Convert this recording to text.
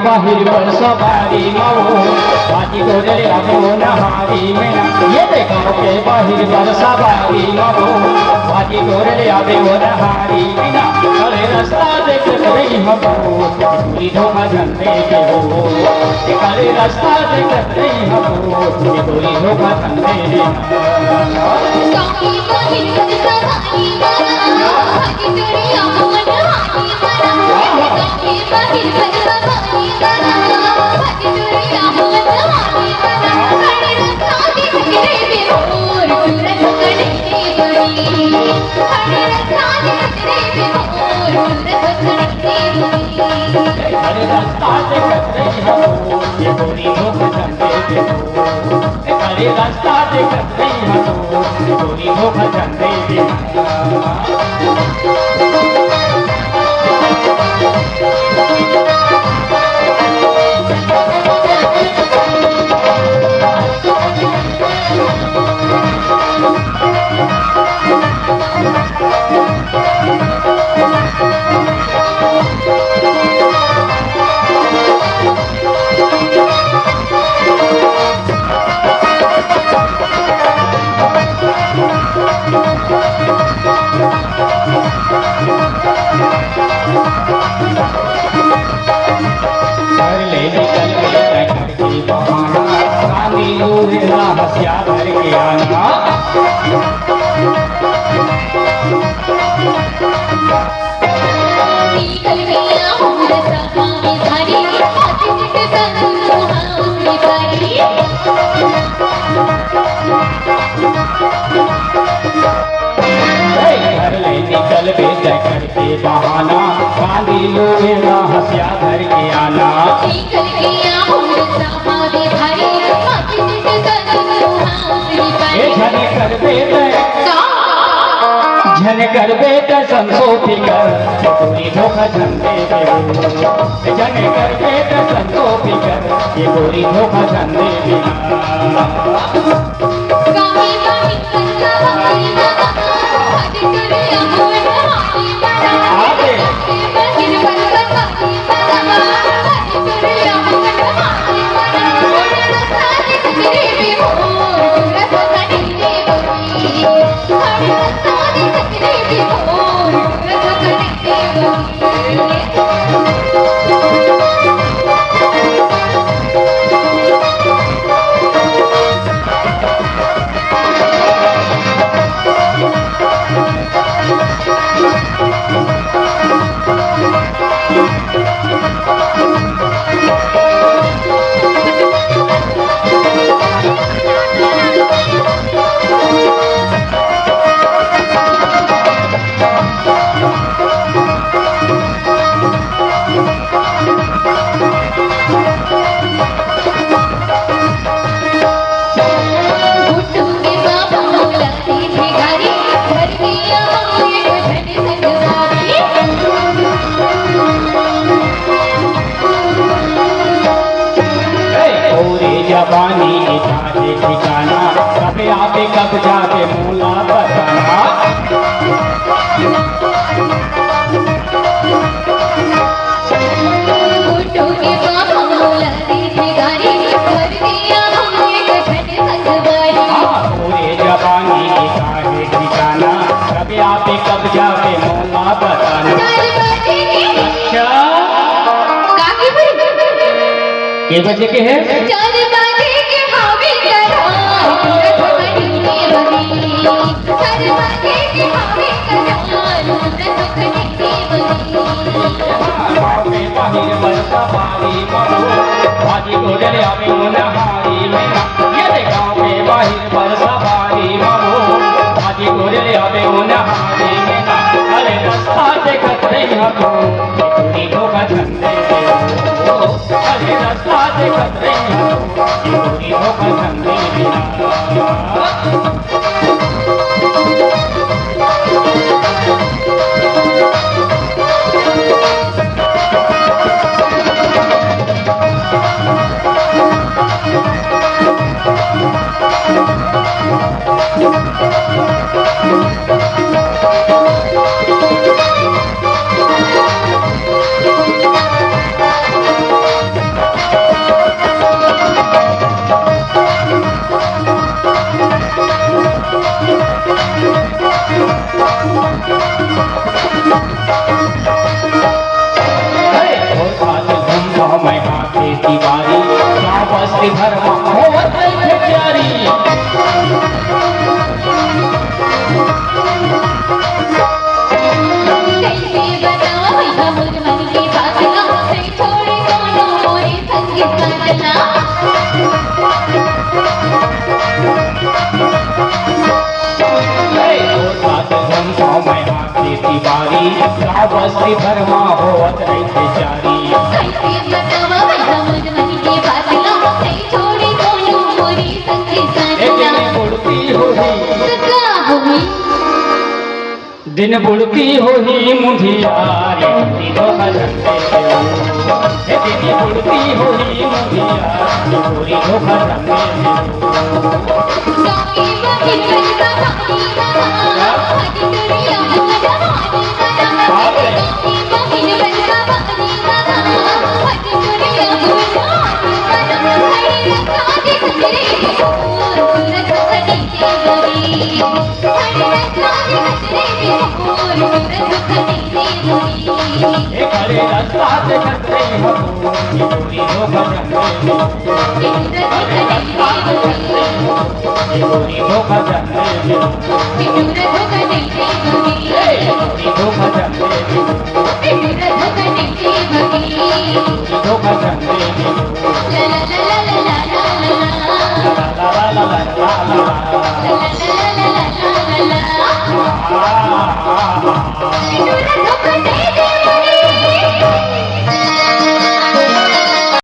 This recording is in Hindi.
बाहिर पर सवारी मऊ बाजी गोरे आगो नहारी में ये गाँव के बाहिर पर सवारी मऊ बाजी गोरे आगो नहारी में अरे रास्ता देख रही हमको पूरी धोखा झंडे के हो अरे रास्ता देख रही हमको पूरी धोखा झंडे अरे रास्ता देख रही हमको ये पूरी धोखा झंडे के हो अरे रास्ता देख रही हमको पूरी धोखा झंडे के हसिया भर के आना घर ले निकल बे जकर के बहाना गांधी लोग हसिया भर के आना झन कर बेटा संसो फिकर पूरी धोखा झंडे के झन कर बेटा संसो फिकर ये पूरी धोखा झंडे जवानी जाके ठिकाना कब आके कब जाके मूला बताना पूरे जवानी जाके ठिकाना कब आके कब जाके मूला बताना के बजे के है बाजी गोरे आवे नहारी में ये गाँव के बाहिर पर सवारी मारो बाजी गोरे आवे नहारी में अरे रास्ता देखत रही गोरी धोखा संगे बिना मैं हाथे दीवारी क्या बस्ती भर होवत रही प्यारी कैसे बताओ हम मन की बात ना से छोड़े कोनो मोरे संगीत करना मैं हाथे दीवारी क्या बस्ती भर होवत रही प्यारी कैसे बताओ हम मन की बात ना से छोड़े कोनो मोरे संगीत करना दिन बुड़ती होही मुंधियारी धोखा संगे दिन बुड़ती होही मुंधियारी गोरी धोखा खड़े रास्ता देखत रही गोरी धोखा गोरी धोखा धोखा